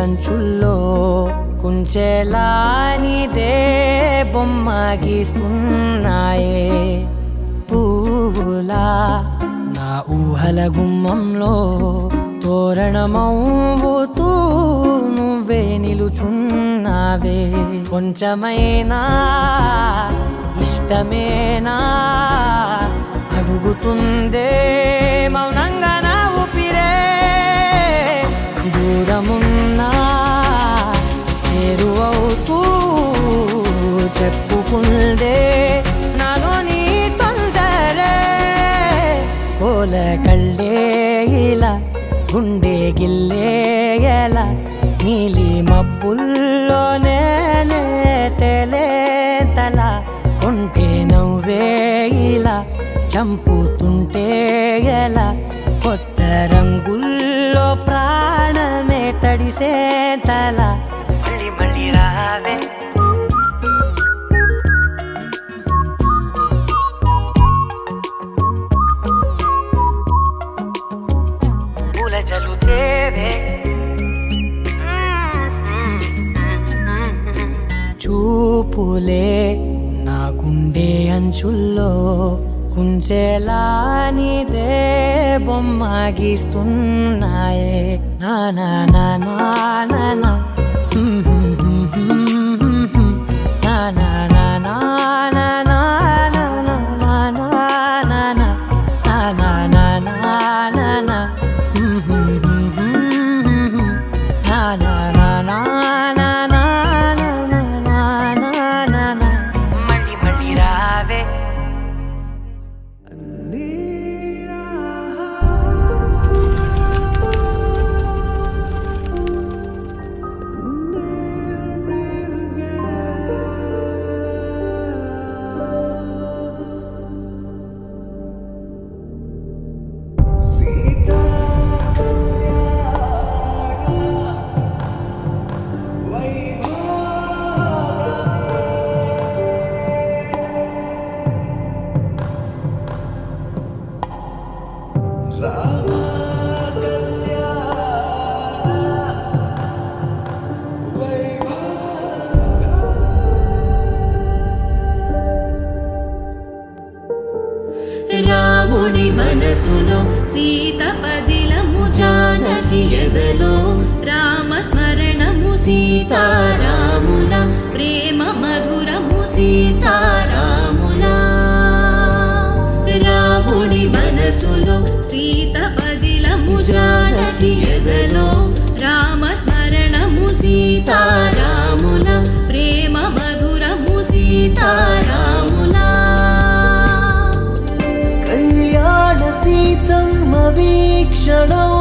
అంచుల్లో కుంచెలా నీదే బొమ్మ గీస్తున్నాయే పువ్వులా నా ఊహల గుమ్మంలో తోరణమవుతూ నువ్వే నిలుచున్నావే కొంచెమైనా ఇష్టమేనా అడుగుతుందే మౌనంగా నా ఊపిరే దూరమున్నా చేరువవుతూ చెప్పుకుందే నాలో నీ తొందరే కోల కళ్ళే ఇలా గుండె గిల్లే ఎలా నీలి మబ్బుల్లోనే తల కొంటే నవ్వే ఇలా చంపుతుంటే ఎలా కొత్త రంగుల్లో ప్రాణమే తడిసే తల మళ్ళీ మళ్ళీ రావే పూల జలుతేవే చూపులే నా గుండె అంచుల్లో కుంచెలా నీదే బొమ్మ గీస్తున్నాయే నా నా నా నా నా నా నా నా నా మళ్ళీ మళ్ళీ రావే రాముని మనసులో సీత పదిలము జానకి ఎదలో రామ స్మరణము సీతారాముల ప్రేమ మధురము సీతారాముల రాముని మనసులో సీత పదిలము జానకి ఎదలో రామ స్మరణము సీతారాముల ప్రేమ మధురము సీతారాముల కళ్యాణ సీతమ్మ వీక్షణం